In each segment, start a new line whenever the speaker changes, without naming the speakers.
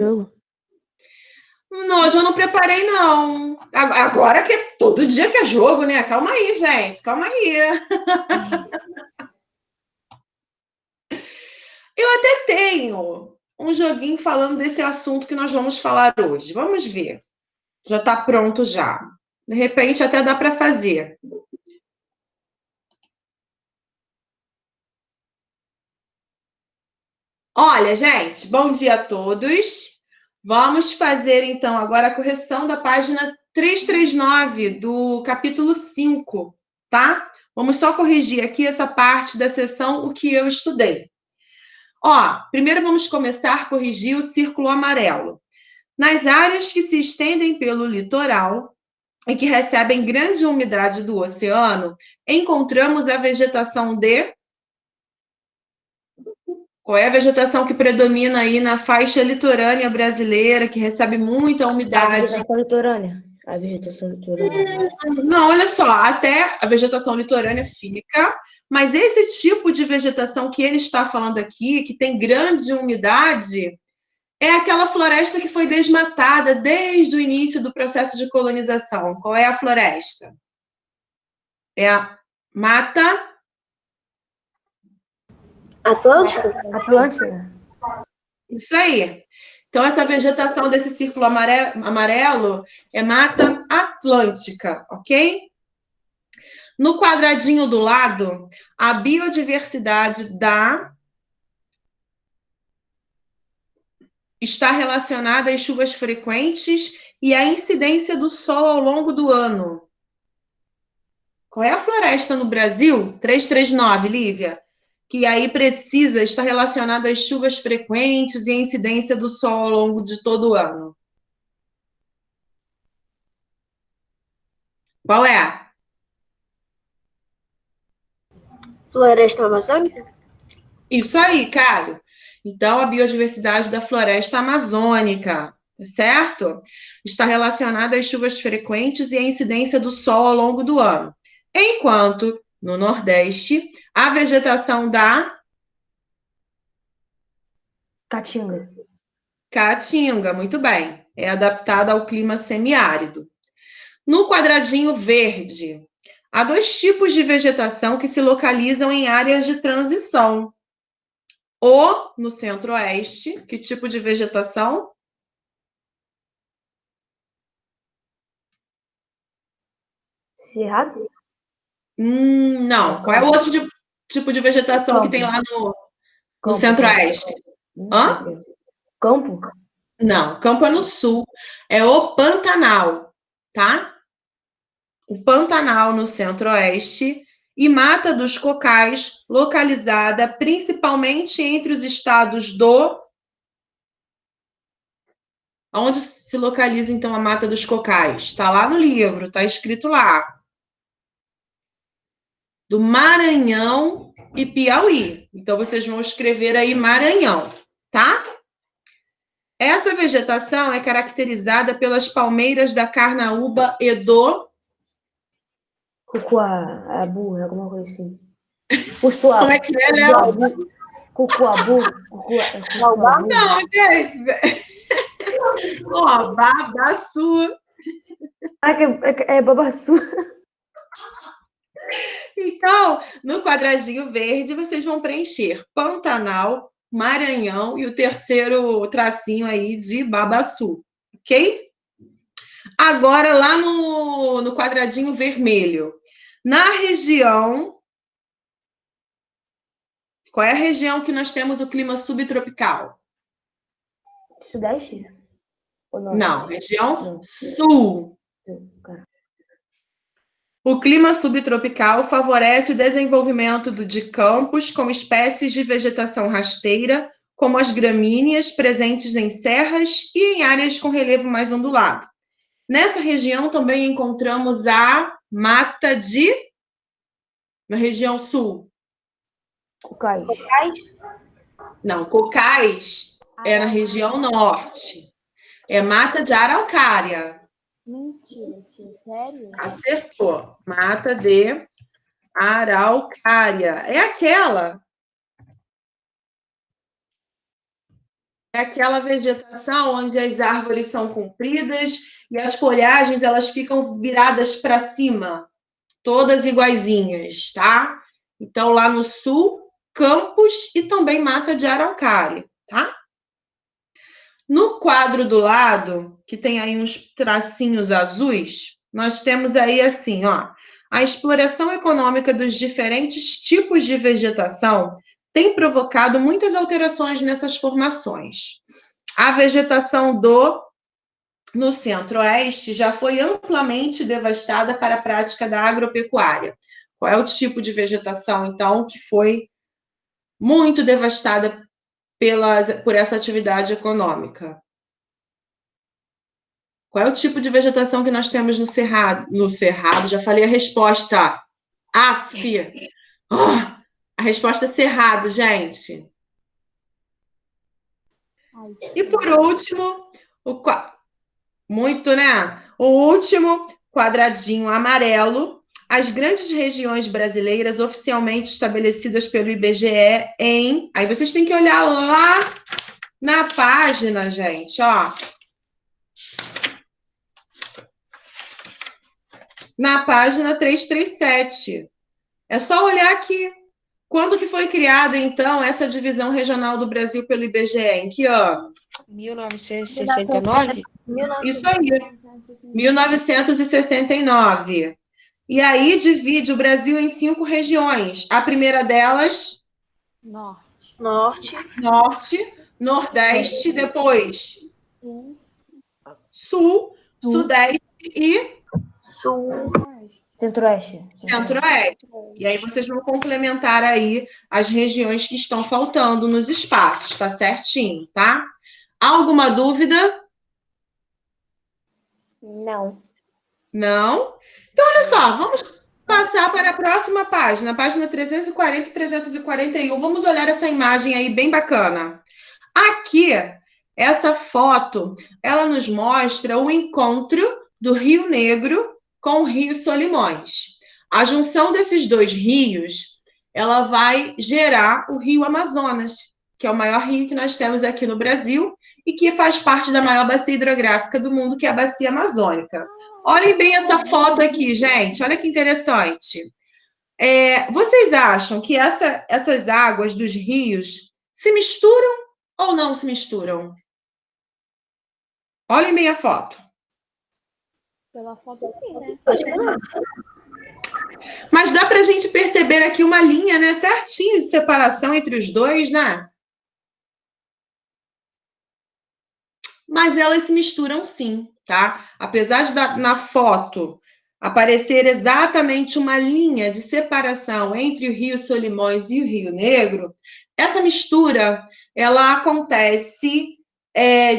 jogo?
Não, hoje eu não preparei, não. Agora que é todo dia que é jogo, né? Calma aí, gente. Calma aí. Eu até tenho um joguinho falando desse assunto que nós vamos falar hoje. Vamos ver. Já está pronto já. De repente até dá para fazer. Olha, gente, bom dia a todos. Vamos fazer, então, agora a correção da página 339 do capítulo 5, tá? Vamos só corrigir aqui essa parte da seção O que eu estudei. Ó, primeiro vamos começar a corrigir o círculo amarelo. Nas áreas que se estendem pelo litoral e que recebem grande umidade do oceano, encontramos a vegetação de... Qual é a vegetação que predomina aí na faixa litorânea brasileira, que recebe muita umidade?
A vegetação litorânea. A vegetação litorânea.
Não, olha só, até a vegetação litorânea fica, mas esse tipo de vegetação que ele está falando aqui, que tem grande umidade, é aquela floresta que foi desmatada desde o início do processo de colonização. Qual é a floresta? É a Mata
Atlântica? Atlântida.
Isso aí. Então, essa vegetação desse círculo amarelo é Mata Atlântica, ok? No quadradinho do lado, a biodiversidade está relacionada às chuvas frequentes e à incidência do sol ao longo do ano. Qual é a floresta no Brasil? 339, Lívia. Que aí precisa estar relacionada às chuvas frequentes e à incidência do sol ao longo de todo o ano. Qual é?
Floresta amazônica?
Isso aí, Cário. Então, a biodiversidade da floresta amazônica, certo? Está relacionada às chuvas frequentes e à incidência do sol ao longo do ano. Enquanto, no Nordeste, a vegetação da Caatinga, muito bem, é adaptada ao clima semiárido. No quadradinho verde, há dois tipos de vegetação que se localizam em áreas de transição. O no centro-oeste, que tipo de vegetação?
Cerrado?
Não. Qual é o outro tipo de vegetação que tem lá no centro-oeste? Hã?
Campo?
Não, campo é no sul. É o Pantanal, tá? O Pantanal no centro-oeste e Mata dos Cocais, localizada principalmente entre os estados do... Onde se localiza, então, a Mata dos Cocais? Está lá no livro, está escrito lá. Do Maranhão e Piauí. Então, vocês vão escrever aí Maranhão, tá? Essa vegetação é caracterizada pelas palmeiras da carnaúba e do...
Cucuabu, alguma coisa assim. Custuabu.
Como é que é, Léo?
Cucuabu.
Não, gente. Ó, babaçu.
É babaçu.
Então, no quadradinho verde, vocês vão preencher Pantanal, Maranhão e o terceiro tracinho aí de Babaçu, ok? Agora, lá no quadradinho vermelho, na região... Qual é a região que nós temos o clima subtropical?
Sudeste? Ou não?
Não, região sul. O clima subtropical favorece o desenvolvimento de campos com espécies de vegetação rasteira, como as gramíneas, presentes em serras e em áreas com relevo mais ondulado. Nessa região também encontramos a mata de... Na região sul.
Cocais?
Não, cocais é na região norte. É mata de araucária.
Mentira, tia, sério?
Acertou. Mata de araucária. É aquela É aquela vegetação onde as árvores são compridas e as folhagens elas ficam viradas para cima, todas iguaizinhas, tá? Então, lá no sul, Campos e também Mata de Araucária, tá? No quadro do lado, que tem aí uns tracinhos azuis, nós temos aí assim, ó, a exploração econômica dos diferentes tipos de vegetação tem provocado muitas alterações nessas formações. A vegetação no centro-oeste já foi amplamente devastada para a prática da agropecuária. Qual é o tipo de vegetação, então, que foi muito devastada por essa atividade econômica? Qual é o tipo de vegetação que nós temos no cerrado? No cerrado, já falei a resposta. Af! Oh, a resposta é cerrado, gente. E por último, muito, né? O último quadradinho amarelo, as grandes regiões brasileiras oficialmente estabelecidas pelo IBGE em... Aí vocês têm que olhar lá na página, gente, ó. Na página 337. É só olhar aqui. Quando que foi criada, então, essa divisão regional do Brasil pelo IBGE? Em que ano?
1969?
Isso aí, 1969. E aí divide o Brasil em 5 regiões. A primeira delas...
Norte.
Norte, Nordeste, depois Sul, Sudeste e
Centro-Oeste.
Centro-Oeste. E aí vocês vão complementar aí as regiões que estão faltando nos espaços, tá certinho, tá? Alguma dúvida?
Não.
Não? Então, olha só, vamos passar para a próxima página 340 e 341. Vamos olhar essa imagem aí bem bacana. Aqui, essa foto, ela nos mostra o encontro do Rio Negro com o Rio Solimões. A junção desses dois rios, ela vai gerar o Rio Amazonas, que é o maior rio que nós temos aqui no Brasil e que faz parte da maior bacia hidrográfica do mundo, que é a Bacia Amazônica. Olhem bem essa foto aqui, gente. Olha que interessante. Vocês acham que essas águas dos rios se misturam ou não se misturam? Olhem bem a foto.
Pela foto, sim, né?
Acho que não.
Mas dá para a gente perceber aqui uma linha, né, certinha de separação entre os dois, né? Mas elas se misturam sim, tá? Apesar de na foto aparecer exatamente uma linha de separação entre o Rio Solimões e o Rio Negro, essa mistura, ela acontece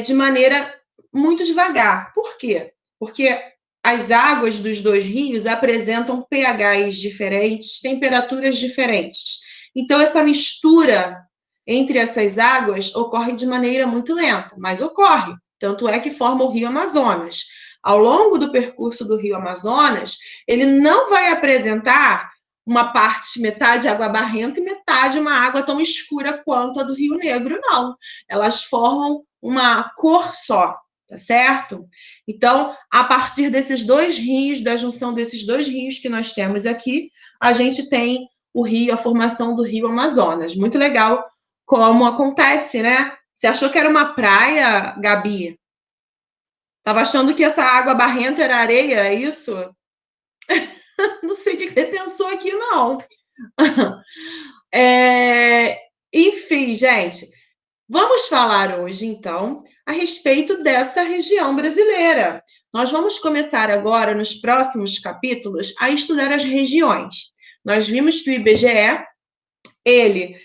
de maneira muito devagar. Por quê? Porque as águas dos dois rios apresentam pHs diferentes, temperaturas diferentes. Então, essa mistura entre essas águas ocorre de maneira muito lenta, mas ocorre. Tanto é que forma o Rio Amazonas. Ao longo do percurso do Rio Amazonas, ele não vai apresentar uma parte, metade água barrenta e metade uma água tão escura quanto a do Rio Negro, não. Elas formam uma cor só, tá certo? Então, a partir desses dois rios, da junção desses dois rios que nós temos aqui, a gente tem a formação do Rio Amazonas. Muito legal como acontece, né? Você achou que era uma praia, Gabi? Tava achando que essa água barrenta era areia, é isso? Não sei o que você pensou aqui, não. Enfim, gente, vamos falar hoje, então, a respeito dessa região brasileira. Nós vamos começar agora, nos próximos capítulos, a estudar as regiões. Nós vimos que o IBGE, ele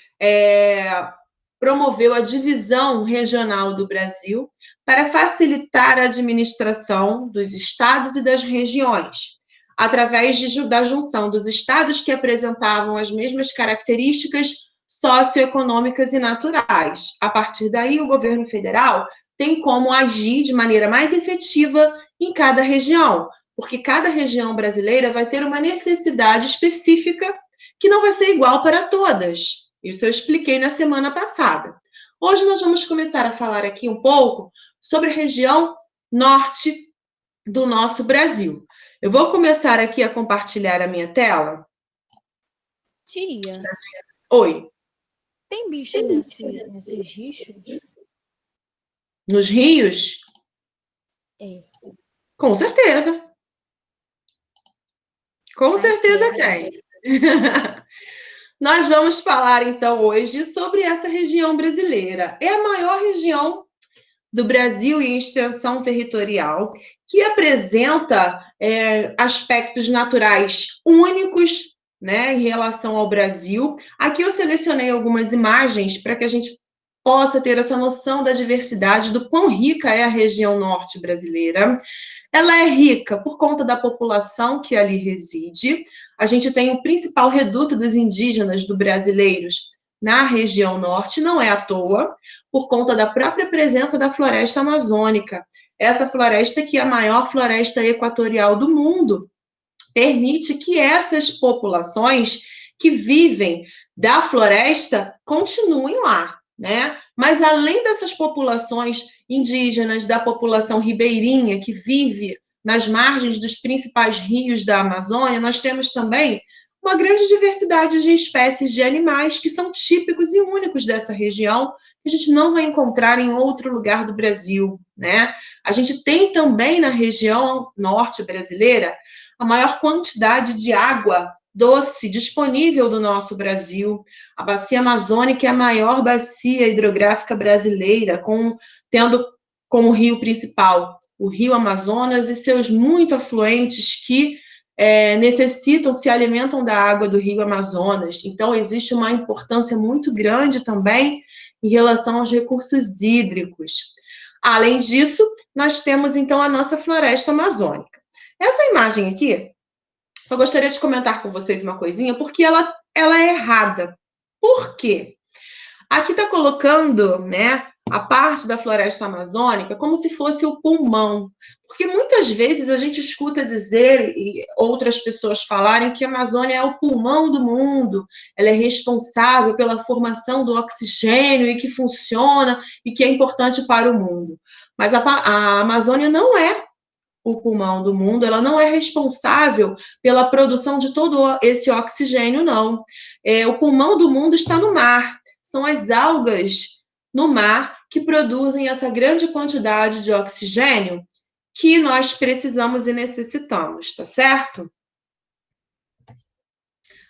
promoveu a divisão regional do Brasil para facilitar a administração dos estados e das regiões, através da junção dos estados que apresentavam as mesmas características socioeconômicas e naturais. A partir daí, o governo federal tem como agir de maneira mais efetiva em cada região, porque cada região brasileira vai ter uma necessidade específica que não vai ser igual para todas. Isso eu expliquei na semana passada. Hoje nós vamos começar a falar aqui um pouco sobre a região norte do nosso Brasil. Eu vou começar aqui a compartilhar a minha tela.
Tia,
Oi.
tem bicho nesses rios?
Nos rios?
É.
Com certeza. Com certeza tem. Nós vamos falar, então, hoje sobre essa região brasileira. É a maior região do Brasil em extensão territorial, que apresenta aspectos naturais únicos, né, em relação ao Brasil. Aqui eu selecionei algumas imagens para que a gente possa ter essa noção da diversidade, do quão rica é a região norte brasileira. Ela é rica por conta da população que ali reside. A gente tem o principal reduto dos indígenas do brasileiros na região norte, não é à toa, por conta da própria presença da floresta amazônica. Essa floresta, que é a maior floresta equatorial do mundo, permite que essas populações que vivem da floresta continuem lá, né? Mas além dessas populações indígenas, da população ribeirinha que vive nas margens dos principais rios da Amazônia, nós temos também uma grande diversidade de espécies de animais que são típicos e únicos dessa região, que a gente não vai encontrar em outro lugar do Brasil, né? A gente tem também na região norte brasileira a maior quantidade de água doce disponível do nosso Brasil. A bacia amazônica é a maior bacia hidrográfica brasileira, tendo como rio principal o Rio Amazonas e seus muito afluentes que necessitam, se alimentam da água do Rio Amazonas. Então, existe uma importância muito grande também em relação aos recursos hídricos. Além disso, nós temos, então, a nossa floresta amazônica. Essa imagem aqui, só gostaria de comentar com vocês uma coisinha, porque ela é errada. Por quê? Aqui está colocando, né, a parte da floresta amazônica como se fosse o pulmão. Porque muitas vezes a gente escuta dizer, e outras pessoas falarem, que a Amazônia é o pulmão do mundo, ela é responsável pela formação do oxigênio e que funciona e que é importante para o mundo. Mas a Amazônia não é o pulmão do mundo, ela não é responsável pela produção de todo esse oxigênio, não. O pulmão do mundo está no mar, são as algas no mar que produzem essa grande quantidade de oxigênio que nós precisamos e necessitamos, tá certo?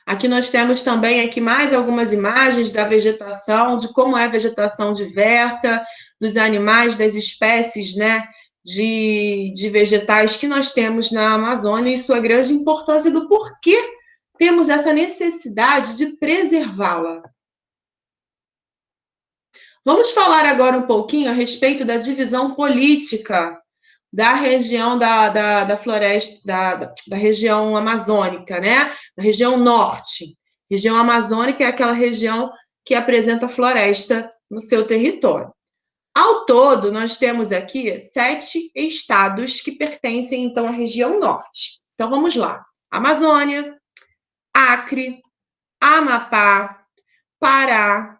Aqui nós temos também aqui mais algumas imagens da vegetação, de como é a vegetação diversa, dos animais, das espécies, né, de vegetais que nós temos na Amazônia e sua grande importância do porquê temos essa necessidade de preservá-la. Vamos falar agora um pouquinho a respeito da divisão política da região da floresta, da região amazônica, né? Da região norte. Região amazônica é aquela região que apresenta floresta no seu território. Ao todo, nós temos aqui 7 estados que pertencem, então, à região norte. Então, vamos lá. Amazônia, Acre, Amapá, Pará,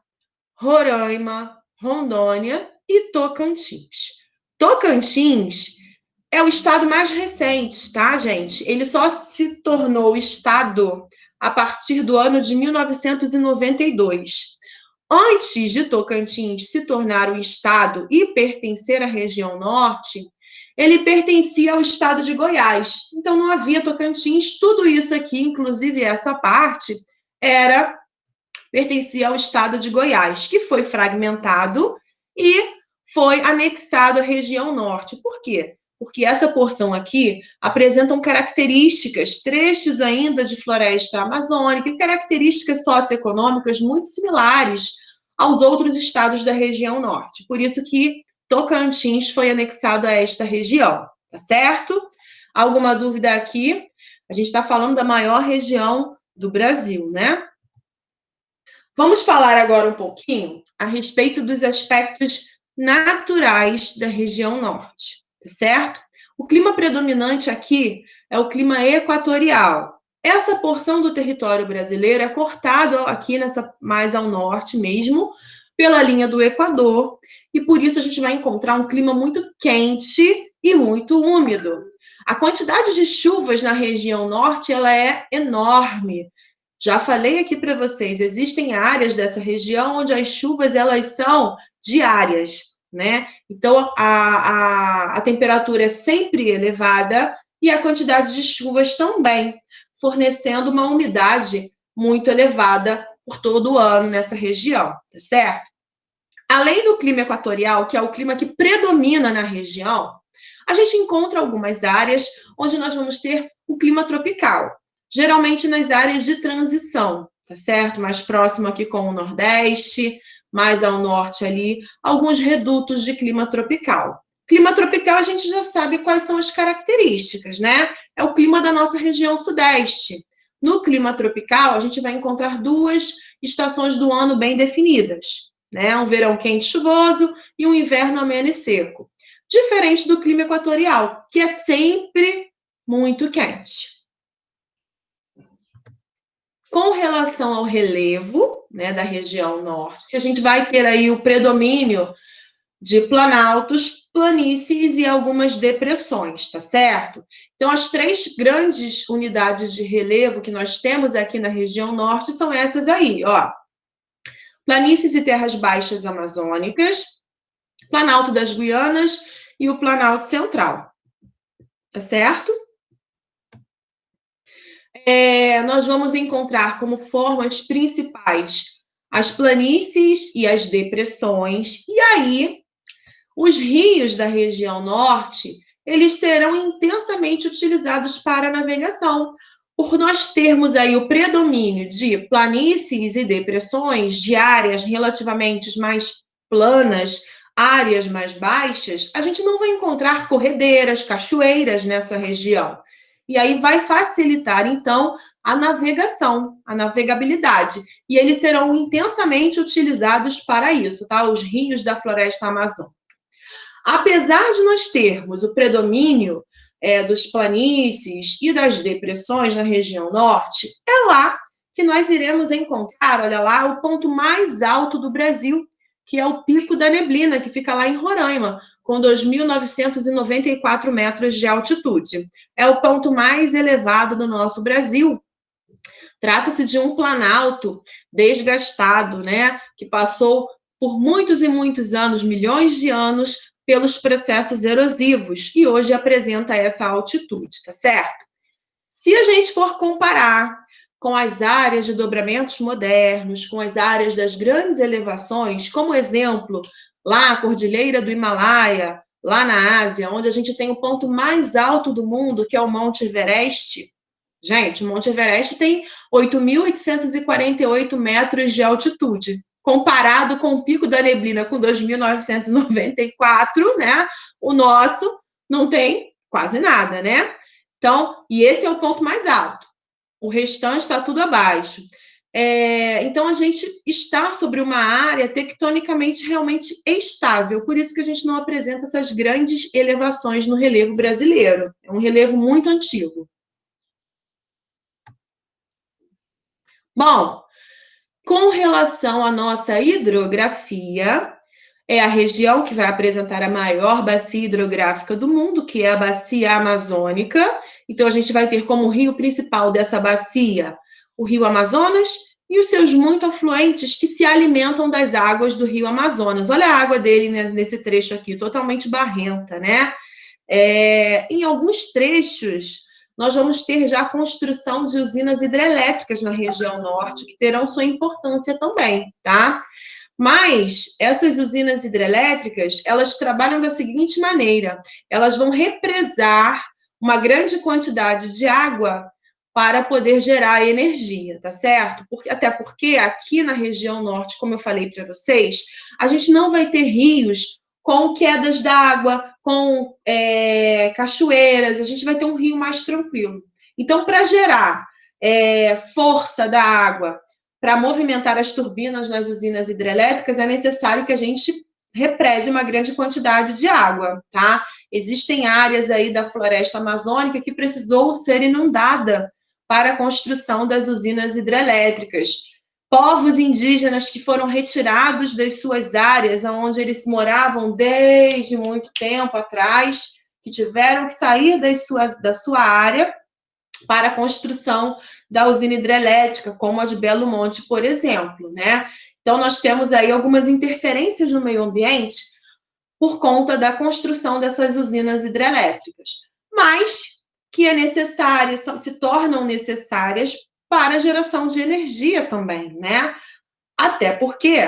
Roraima, Rondônia e Tocantins. Tocantins é o estado mais recente, tá, gente? Ele só se tornou estado a partir do ano de 1992. Antes de Tocantins se tornar um estado e pertencer à região norte, ele pertencia ao estado de Goiás. Então, não havia Tocantins. Tudo isso aqui, inclusive essa parte, pertencia ao estado de Goiás, que foi fragmentado e foi anexado à região norte. Por quê? Porque essa porção aqui apresentam características, trechos ainda de floresta amazônica e características socioeconômicas muito similares aos outros estados da região norte. Por isso que Tocantins foi anexado a esta região, tá certo? Alguma dúvida aqui? A gente está falando da maior região do Brasil, né? Vamos falar agora um pouquinho a respeito dos aspectos naturais da região norte, tá certo? O clima predominante aqui é o clima equatorial. Essa porção do território brasileiro é cortada aqui mais ao norte mesmo, pela linha do Equador, e por isso a gente vai encontrar um clima muito quente e muito úmido. A quantidade de chuvas na região norte, ela é enorme. Já falei aqui para vocês, existem áreas dessa região onde as chuvas, elas são diárias, né? Então, a temperatura é sempre elevada e a quantidade de chuvas também, fornecendo uma umidade muito elevada por todo o ano nessa região, tá certo? Além do clima equatorial, que é o clima que predomina na região, a gente encontra algumas áreas onde nós vamos ter o clima tropical, geralmente nas áreas de transição, tá certo? Mais próximo aqui com o Nordeste, mais ao norte ali, alguns redutos de clima tropical. Clima tropical a gente já sabe quais são as características, né? É o clima da nossa região sudeste. No clima tropical, a gente vai encontrar duas estações do ano bem definidas, né? Um verão quente e chuvoso e um inverno ameno e seco. Diferente do clima equatorial, que é sempre muito quente. Com relação ao relevo, né, da região norte, a gente vai ter aí o predomínio de planaltos, planícies e algumas depressões, tá certo? Então, as três grandes unidades de relevo que nós temos aqui na região norte são essas aí, ó. Planícies e terras baixas amazônicas, Planalto das Guianas e o Planalto Central, tá certo? Nós vamos encontrar como formas principais as planícies e as depressões, e aí os rios da região norte, eles serão intensamente utilizados para a navegação, por nós termos aí o predomínio de planícies e depressões, de áreas relativamente mais planas, áreas mais baixas, a gente não vai encontrar corredeiras, cachoeiras nessa região. E aí vai facilitar, então, a navegação, a navegabilidade. E eles serão intensamente utilizados para isso, tá? Os rios da floresta amazônica. Apesar de nós termos o predomínio dos planícies e das depressões na região norte, é lá que nós iremos encontrar, olha lá, o ponto mais alto do Brasil, que é o Pico da Neblina, que fica lá em Roraima, com 2.994 metros de altitude. É o ponto mais elevado do nosso Brasil. Trata-se de um planalto desgastado, né, que passou por muitos e muitos anos, milhões de anos, pelos processos erosivos, e hoje apresenta essa altitude, tá certo? Se a gente for comparar com as áreas de dobramentos modernos, com as áreas das grandes elevações, como exemplo, lá a Cordilheira do Himalaia, lá na Ásia, onde a gente tem o ponto mais alto do mundo, que é o Monte Everest. Gente, o Monte Everest tem 8.848 metros de altitude. Comparado com o Pico da Neblina, com 2.994, né? O nosso não tem quase nada, né? Então, e esse é o ponto mais alto. O restante está tudo abaixo. Então, a gente está sobre uma área tectonicamente realmente estável. Por isso que a gente não apresenta essas grandes elevações no relevo brasileiro. É um relevo muito antigo. Bom, com relação à nossa hidrografia, é a região que vai apresentar a maior bacia hidrográfica do mundo, que é a bacia amazônica. Então, a gente vai ter como rio principal dessa bacia o rio Amazonas e os seus muitos afluentes que se alimentam das águas do rio Amazonas. Olha a água dele, né, nesse trecho aqui, totalmente barrenta, né? Em alguns trechos, nós vamos ter já a construção de usinas hidrelétricas na região norte, que terão sua importância também, tá? Mas essas usinas hidrelétricas, elas trabalham da seguinte maneira: elas vão represar uma grande quantidade de água para poder gerar energia, tá certo? Até porque aqui na região norte, como eu falei para vocês, a gente não vai ter rios com quedas d'água, com cachoeiras, a gente vai ter um rio mais tranquilo. Então, para gerar força da água, para movimentar as turbinas nas usinas hidrelétricas, é necessário que a gente represe uma grande quantidade de água, tá? Existem áreas aí da floresta amazônica que precisou ser inundada para a construção das usinas hidrelétricas. povos indígenas que foram retirados das suas áreas, onde eles moravam desde muito tempo atrás, que tiveram que sair da sua área para a construção da usina hidrelétrica, como a de Belo Monte, por exemplo, né? Então, nós temos aí algumas interferências no meio ambiente por conta da construção dessas usinas hidrelétricas, mas que é necessária, se tornam necessárias para a geração de energia também, né? Até porque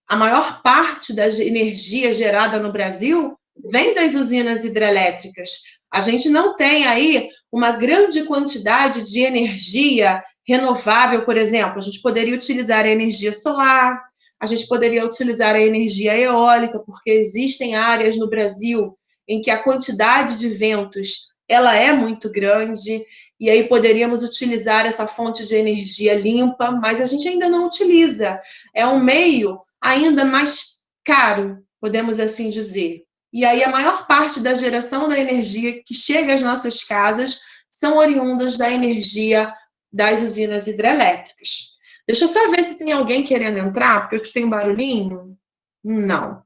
a maior parte da energia gerada no Brasil vem das usinas hidrelétricas. A gente não tem aí uma grande quantidade de energia renovável, por exemplo. A gente poderia utilizar a energia solar, a gente poderia utilizar a energia eólica, porque existem áreas no Brasil em que a quantidade de ventos ela é muito grande, e aí poderíamos utilizar essa fonte de energia limpa, mas a gente ainda não utiliza. É um meio ainda mais caro, podemos assim dizer. E aí a maior parte da geração da energia que chega às nossas casas são oriundas da energia das usinas hidrelétricas. Deixa eu só ver se tem alguém querendo entrar, porque eu escutei um barulhinho. Não.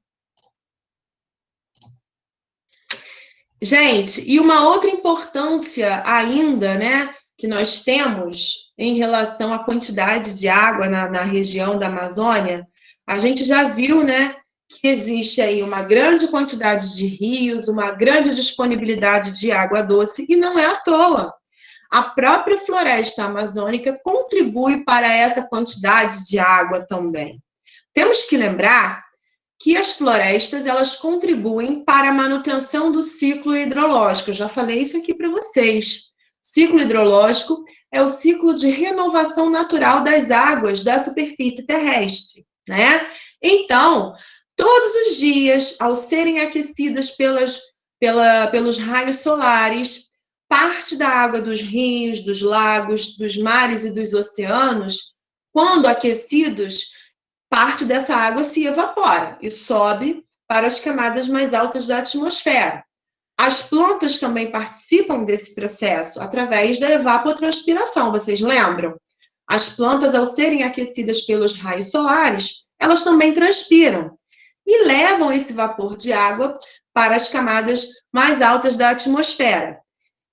Gente, e uma outra importância ainda, né, que nós temos em relação à quantidade de água na região da Amazônia, a gente já viu, né, que existe aí uma grande quantidade de rios, uma grande disponibilidade de água doce, e não é à toa. A própria floresta amazônica contribui para essa quantidade de água também. Temos que lembrar que as florestas elas contribuem para a manutenção do ciclo hidrológico. Eu já falei isso aqui para vocês. Ciclo hidrológico é o ciclo de renovação natural das águas da superfície terrestre, né? Então, todos os dias, ao serem aquecidas pelos raios solares, parte da água dos rios, dos lagos, dos mares e dos oceanos, quando aquecidos, parte dessa água se evapora e sobe para as camadas mais altas da atmosfera. As plantas também participam desse processo através da evapotranspiração, vocês lembram? As plantas, ao serem aquecidas pelos raios solares, elas também transpiram e levam esse vapor de água para as camadas mais altas da atmosfera.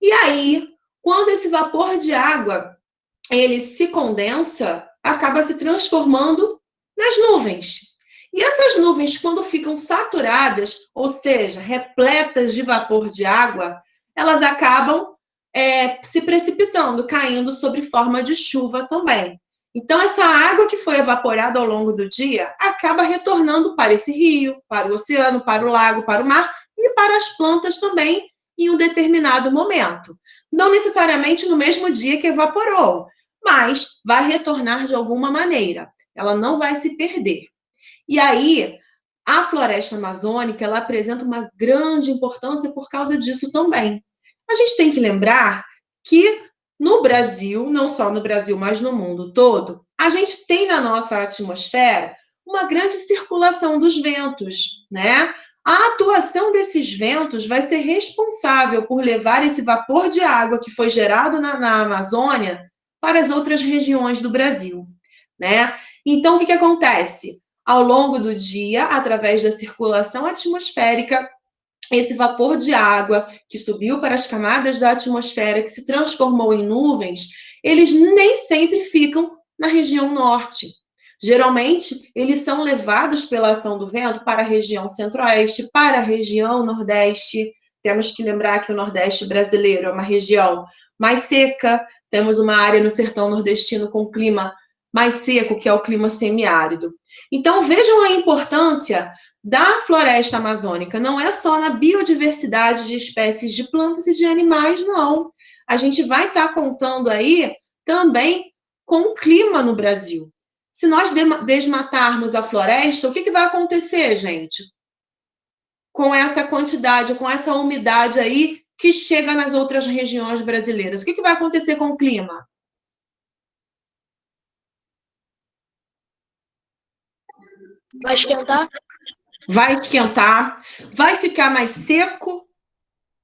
E aí, quando esse vapor de água ele se condensa, acaba se transformando nas nuvens. E essas nuvens, quando ficam saturadas, ou seja, repletas de vapor de água, elas acabam se precipitando, caindo sob forma de chuva também. Então, essa água que foi evaporada ao longo do dia acaba retornando para esse rio, para o oceano, para o lago, para o mar e para as plantas também em um determinado momento. Não necessariamente no mesmo dia que evaporou, mas vai retornar de alguma maneira. Ela não vai se perder. E aí, a floresta amazônica, ela apresenta uma grande importância por causa disso também. A gente tem que lembrar que no Brasil, não só no Brasil, mas no mundo todo, a gente tem na nossa atmosfera uma grande circulação dos ventos, né? A atuação desses ventos vai ser responsável por levar esse vapor de água que foi gerado na Amazônia para as outras regiões do Brasil, né? Então, o que acontece? Ao longo do dia, através da circulação atmosférica, esse vapor de água que subiu para as camadas da atmosfera, que se transformou em nuvens, eles nem sempre ficam na região norte. Geralmente, eles são levados pela ação do vento para a região centro-oeste, para a região nordeste. Temos que lembrar que o nordeste brasileiro é uma região mais seca, temos uma área no sertão nordestino com clima mais seco, que é o clima semiárido. Então, vejam a importância da floresta amazônica. Não é só na biodiversidade de espécies de plantas e de animais, não. A gente vai estar contando aí também com o clima no Brasil. Se nós desmatarmos a floresta, o que vai acontecer, gente? Com essa quantidade, com essa umidade aí que chega nas outras regiões brasileiras. O que vai acontecer com o clima?
Vai esquentar?
Vai esquentar, vai ficar mais seco,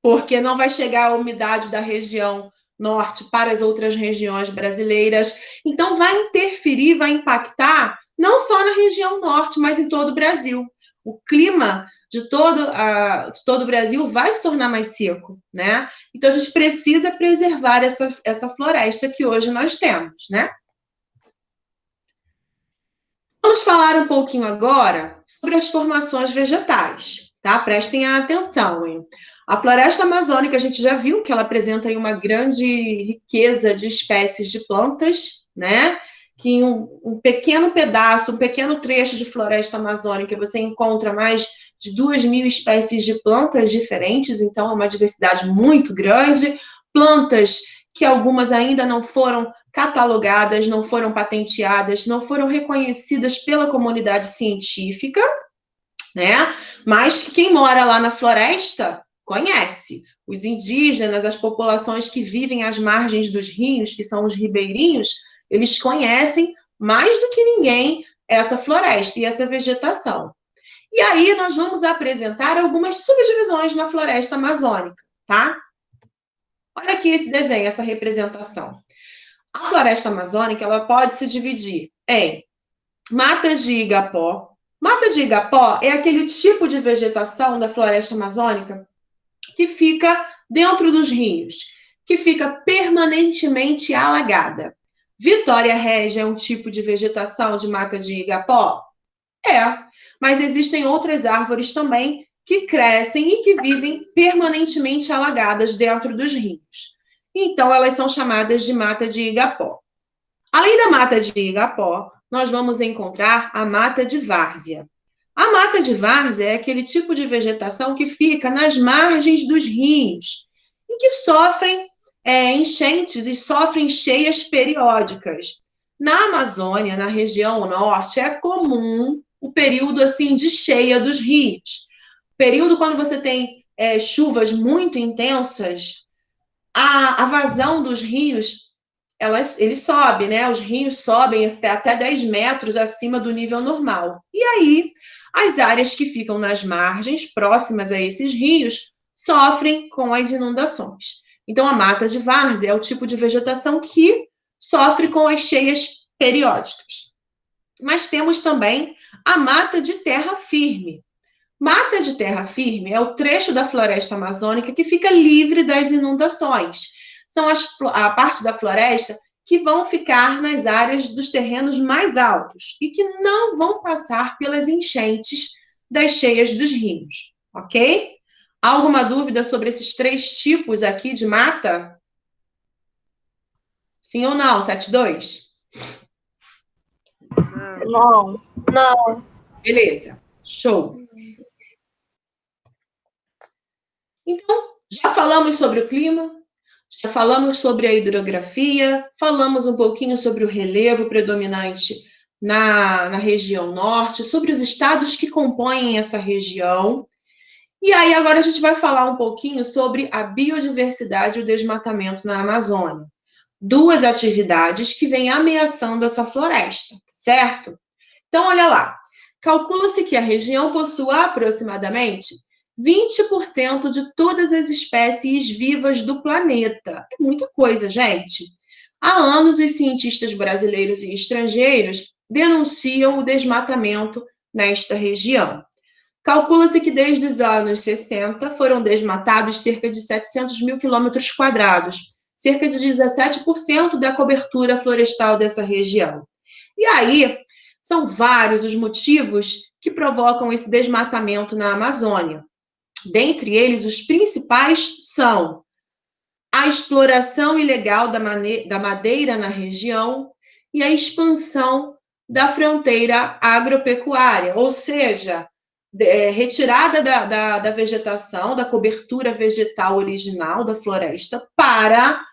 porque não vai chegar a umidade da região norte para as outras regiões brasileiras. Então, vai interferir, vai impactar não só na região norte, mas em todo o Brasil. O clima de todo o Brasil vai se tornar mais seco, né? Então, a gente precisa preservar essa floresta que hoje nós temos, né? Vamos falar um pouquinho agora sobre as formações vegetais, tá? Prestem atenção, hein? A floresta amazônica, a gente já viu que ela apresenta aí uma grande riqueza de espécies de plantas, né? Que em um pequeno pedaço, um pequeno trecho de floresta amazônica, você encontra mais de 2.000 espécies de plantas diferentes, então é uma diversidade muito grande. Plantas que algumas ainda não foram catalogadas, não foram patenteadas, não foram reconhecidas pela comunidade científica, né? Mas quem mora lá na floresta conhece. Os indígenas, as populações que vivem às margens dos rios, que são os ribeirinhos, eles conhecem mais do que ninguém essa floresta e essa vegetação. E aí nós vamos apresentar algumas subdivisões na floresta amazônica, tá? Olha aqui esse desenho, essa representação. A floresta amazônica, ela pode se dividir em matas de igapó. Mata de igapó é aquele tipo de vegetação da floresta amazônica que fica dentro dos rios, que fica permanentemente alagada. Vitória Régia é um tipo de vegetação de mata de igapó? É, mas existem outras árvores também que crescem e que vivem permanentemente alagadas dentro dos rios. Então, elas são chamadas de mata de igapó. Além da mata de igapó, nós vamos encontrar a mata de várzea. A mata de várzea é aquele tipo de vegetação que fica nas margens dos rios e que sofrem enchentes e sofrem cheias periódicas. Na Amazônia, na região norte, é comum o período assim de cheia dos rios. Período quando você tem chuvas muito intensas, a vazão dos rios, eles sobem, né? Os rios sobem até 10 metros acima do nível normal. E aí, as áreas que ficam nas margens, próximas a esses rios, sofrem com as inundações. Então, a mata de várzea é o tipo de vegetação que sofre com as cheias periódicas. Mas temos também a mata de terra firme. Mata de terra firme é o trecho da floresta amazônica que fica livre das inundações. São a parte da floresta que vão ficar nas áreas dos terrenos mais altos e que não vão passar pelas enchentes das cheias dos rios, ok? Alguma dúvida sobre esses 3 tipos aqui de mata? Sim ou não, 72?
Não. Não.
Beleza, show. Então, já falamos sobre o clima, já falamos sobre a hidrografia, falamos um pouquinho sobre o relevo predominante na região norte, sobre os estados que compõem essa região. E aí, agora a gente vai falar um pouquinho sobre a biodiversidade e o desmatamento na Amazônia. 2 atividades que vêm ameaçando essa floresta, certo? Então, olha lá. Calcula-se que a região possua aproximadamente 20% de todas as espécies vivas do planeta. É muita coisa, gente. Há anos, os cientistas brasileiros e estrangeiros denunciam o desmatamento nesta região. Calcula-se que desde os anos 60 foram desmatados cerca de 700 mil quilômetros quadrados, cerca de 17% da cobertura florestal dessa região. E aí, são vários os motivos que provocam esse desmatamento na Amazônia. Dentre eles, os principais são a exploração ilegal da madeira na região e a expansão da fronteira agropecuária, ou seja, retirada da vegetação, da cobertura vegetal original da floresta para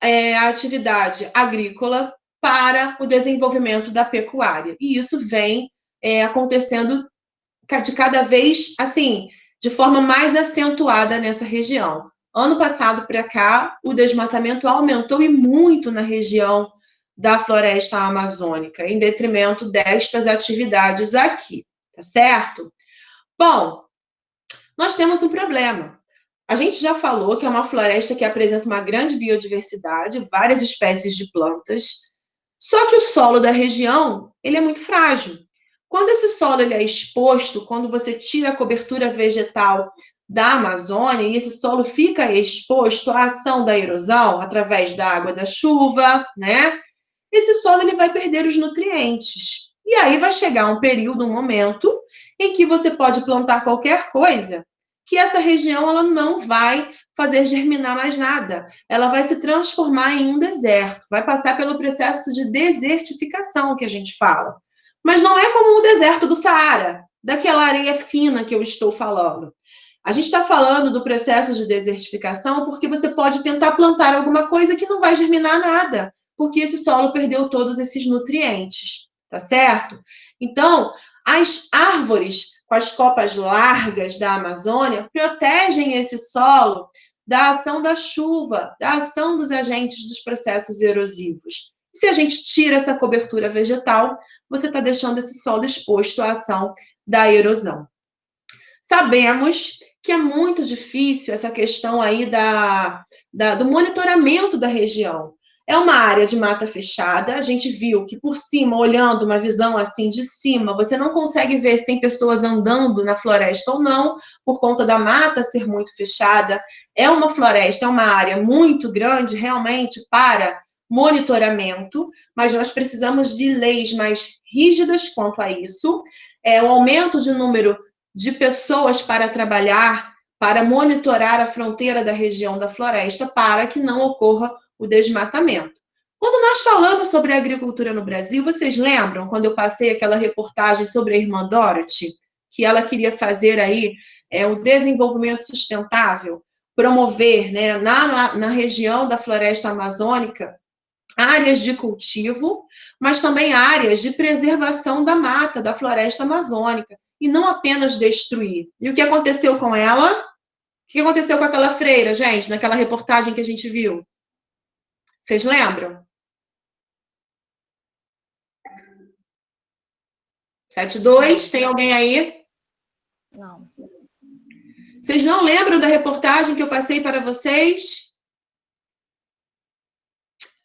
a atividade agrícola, para o desenvolvimento da pecuária. E isso vem acontecendo de cada vez, assim, de forma mais acentuada nessa região. Ano passado para cá, o desmatamento aumentou e muito na região da floresta amazônica, em detrimento destas atividades aqui, tá certo? Bom, nós temos um problema. A gente já falou que é uma floresta que apresenta uma grande biodiversidade, várias espécies de plantas, só que o solo da região, ele é muito frágil. Quando esse solo ele é exposto, quando você tira a cobertura vegetal da Amazônia e esse solo fica exposto à ação da erosão através da água da chuva, né? Esse solo ele vai perder os nutrientes. E aí vai chegar um período, um momento, em que você pode plantar qualquer coisa, que essa região ela não vai fazer germinar mais nada. Ela vai se transformar em um deserto, vai passar pelo processo de desertificação que a gente fala. Mas não é como o deserto do Saara, daquela areia fina que eu estou falando. A gente está falando do processo de desertificação porque você pode tentar plantar alguma coisa que não vai germinar nada, porque esse solo perdeu todos esses nutrientes, tá certo? Então, as árvores com as copas largas da Amazônia protegem esse solo da ação da chuva, da ação dos agentes dos processos erosivos. Se a gente tira essa cobertura vegetal, você está deixando esse solo exposto à ação da erosão. Sabemos que é muito difícil essa questão aí do monitoramento da região. É uma área de mata fechada, a gente viu que por cima, olhando uma visão assim de cima, você não consegue ver se tem pessoas andando na floresta ou não, por conta da mata ser muito fechada. É uma floresta, é uma área muito grande realmente para monitoramento, mas nós precisamos de leis mais rígidas quanto a isso. O aumento de número de pessoas para trabalhar, para monitorar a fronteira da região da floresta, para que não ocorra o desmatamento. Quando nós falamos sobre a agricultura no Brasil, vocês lembram quando eu passei aquela reportagem sobre a irmã Dorothy, que ela queria fazer aí o desenvolvimento sustentável, promover, né, na região da floresta amazônica, áreas de cultivo, mas também áreas de preservação da mata, da floresta amazônica, e não apenas destruir. E o que aconteceu com ela? O que aconteceu com aquela freira, gente, naquela reportagem que a gente viu? Vocês lembram? 72, tem alguém aí?
Não.
Vocês não lembram da reportagem que eu passei para vocês?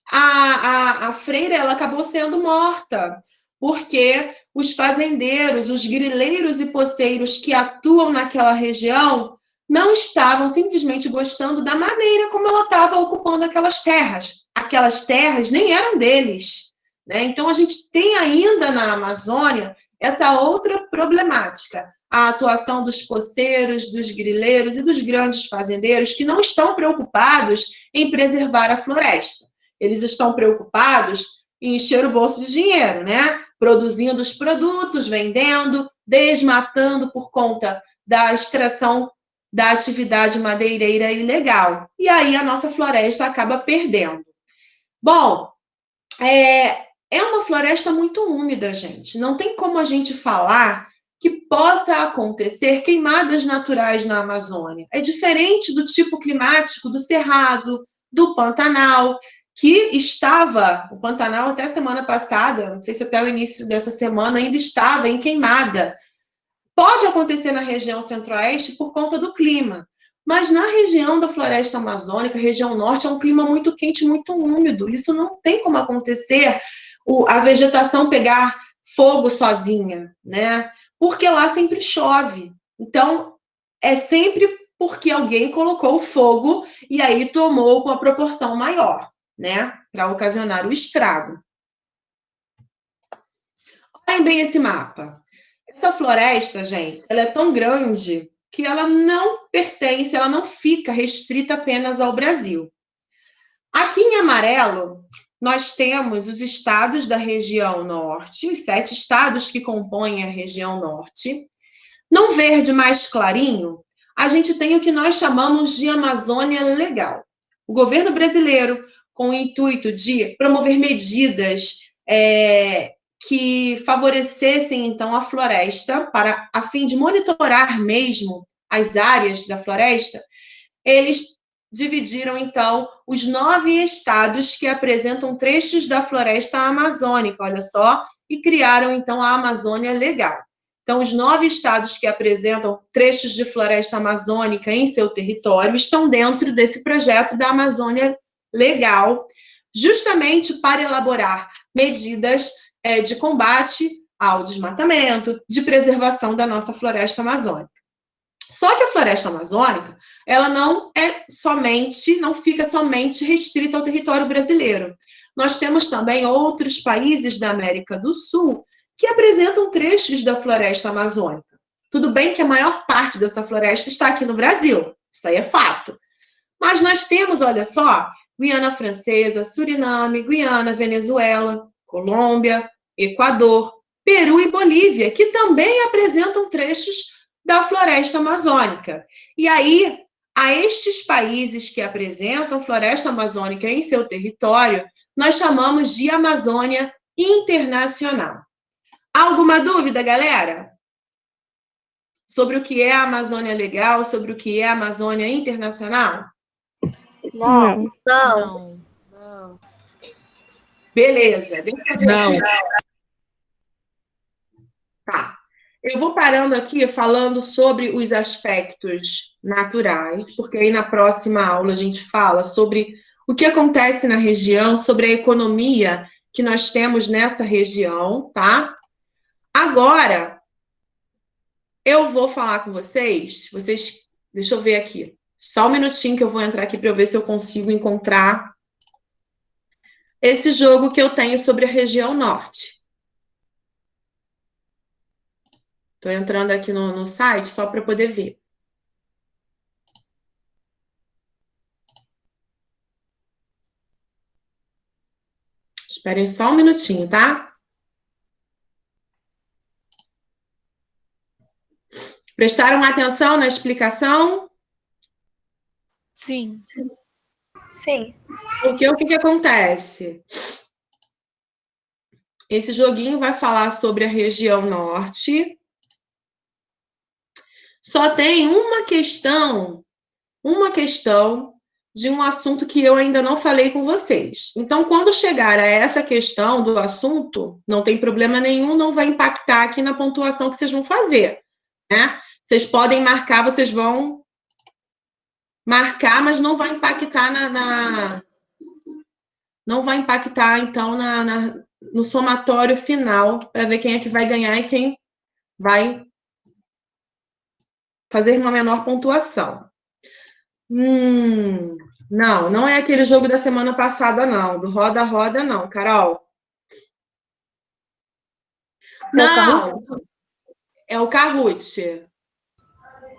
A freira ela acabou sendo morta, porque os fazendeiros, os grileiros e poceiros que atuam naquela região não estavam simplesmente gostando da maneira como ela estava ocupando aquelas terras. Aquelas terras nem eram deles, né? Então, a gente tem ainda na Amazônia essa outra problemática, a atuação dos poceiros, dos grileiros e dos grandes fazendeiros que não estão preocupados em preservar a floresta. Eles estão preocupados em encher o bolso de dinheiro, né? Produzindo os produtos, vendendo, desmatando por conta da extração da atividade madeireira ilegal. E aí a nossa floresta acaba perdendo. Bom, é uma floresta muito úmida, gente. Não tem como a gente falar que possa acontecer queimadas naturais na Amazônia. É diferente do tipo climático do Cerrado, do Pantanal, que estava, o Pantanal até semana passada, não sei se até o início dessa semana, ainda estava em queimada. Pode acontecer na região centro-oeste por conta do clima, mas na região da floresta amazônica, região norte, é um clima muito quente, muito úmido. Isso não tem como acontecer a vegetação pegar fogo sozinha, né? Porque lá sempre chove. Então, é sempre porque alguém colocou o fogo e aí tomou com a proporção maior, né? Para ocasionar o estrago. Olhem bem esse mapa. Essa floresta, gente, ela é tão grande que ela não pertence, ela não fica restrita apenas ao Brasil. Aqui em amarelo, nós temos os estados da região norte, os 7 estados que compõem a região norte. No verde mais clarinho, a gente tem o que nós chamamos de Amazônia Legal. O governo brasileiro, com o intuito de promover medidas que favorecessem, então, a floresta, a fim de monitorar mesmo as áreas da floresta, eles dividiram, então, os 9 estados que apresentam trechos da floresta amazônica, olha só, e criaram, então, a Amazônia Legal. Então, os 9 estados que apresentam trechos de floresta amazônica em seu território estão dentro desse projeto da Amazônia Legal, justamente para elaborar medidas de combate ao desmatamento, de preservação da nossa floresta amazônica. Só que a floresta amazônica, ela não fica somente restrita ao território brasileiro. Nós temos também outros países da América do Sul que apresentam trechos da floresta amazônica. Tudo bem que a maior parte dessa floresta está aqui no Brasil, isso aí é fato. Mas nós temos, olha só, Guiana Francesa, Suriname, Guiana, Venezuela, Colômbia, Equador, Peru e Bolívia, que também apresentam trechos da floresta amazônica. E aí, a estes países que apresentam floresta amazônica em seu território, nós chamamos de Amazônia Internacional. Alguma dúvida, galera? Sobre o que é a Amazônia Legal, sobre o que é a Amazônia Internacional?
Não.
Não.
Beleza. Deixa eu ver.
Não.
Tá. Eu vou parando aqui falando sobre os aspectos naturais, porque aí na próxima aula a gente fala sobre o que acontece na região, sobre a economia que nós temos nessa região, tá? Agora, eu vou falar com vocês, deixa eu ver aqui, só um minutinho que eu vou entrar aqui para eu ver se eu consigo encontrar esse jogo que eu tenho sobre a região norte. Estou entrando aqui no site só para poder ver. Esperem só um minutinho, tá? Prestaram atenção na explicação?
Sim.
Sim.
Porque o que acontece? Esse joguinho vai falar sobre a região norte. Só tem uma questão de um assunto que eu ainda não falei com vocês. Então, quando chegar a essa questão do assunto, não tem problema nenhum, não vai impactar aqui na pontuação que vocês vão fazer, né? Vocês podem marcar, vocês vão marcar, mas não vai impactar não vai impactar, então, no somatório final, para ver quem é que vai ganhar e quem vai fazer uma menor pontuação. Não é aquele jogo da semana passada, não. Do roda-roda, não, Carol. Não, é o Kahoot.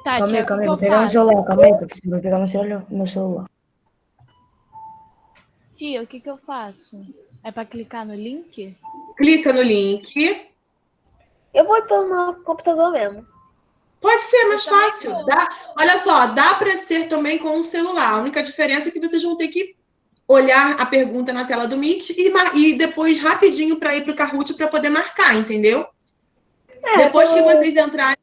Tati,
Calma aí,
o
vou
que eu
pegar no
faço?
celular, calma aí, professor, vou pegar no celular.
Tia, o que eu faço? É para clicar no link?
Clica no link.
Eu vou pelo computador mesmo.
Pode ser mais
Eu também
fácil.
vou.
Olha só, dá para ser também com um celular. A única diferença é que vocês vão ter que olhar a pergunta na tela do Meet e depois rapidinho para ir para o Kahoot para poder marcar, entendeu? Depois que vocês entrarem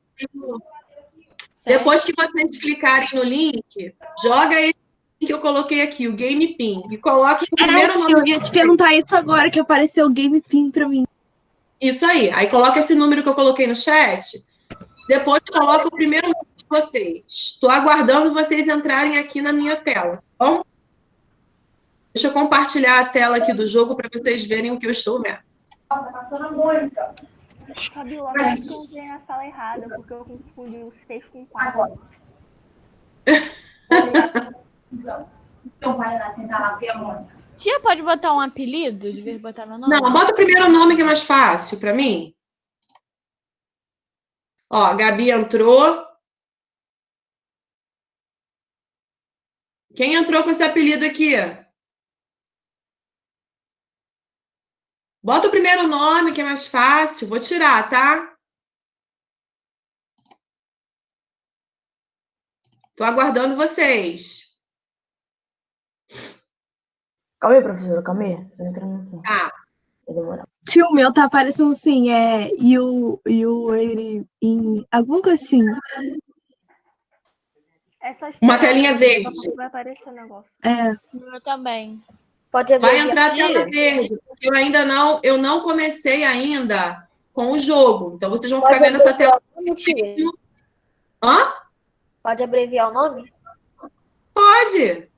Depois que vocês clicarem no link, joga esse que eu coloquei aqui, o Game Pin, e coloca o primeiro nome.
Eu ia te perguntar isso agora, que apareceu o Game Pin para mim.
Isso aí coloca esse número que eu coloquei no chat, depois coloca o primeiro nome de vocês. Estou aguardando vocês entrarem aqui na minha tela, tá bom? Deixa eu compartilhar a tela aqui do jogo para vocês verem o que eu estou vendo.
Tá passando a Mônica.
Fabiola, eu acho que eu entrei na sala errada, porque eu confundi os 6 com 4.
Então vai lá sentar lá, ver a Mônica.
Tia, pode botar um apelido de vez de botar meu nome?
Não, bota o primeiro nome que é mais fácil para mim. Ó, a Gabi entrou. Quem entrou com esse apelido aqui? Bota o primeiro nome, que é mais fácil. Vou tirar, tá? Tô aguardando vocês.
Calma aí, professora, calma aí. Tô entrando aqui.
Tá.
Vai demorar.
Tio, o meu tá aparecendo assim, ele em alguma coisa assim.
É só
Uma
esperar,
telinha verde.
vai aparecer o negócio.
O meu também.
Pode
Vai
abrir
entrar a
aqui?
tela verde, porque eu não comecei ainda com o jogo. Então, vocês vão ficar vendo essa tela.
Tia,
Hã?
pode abreviar o nome?
Pode.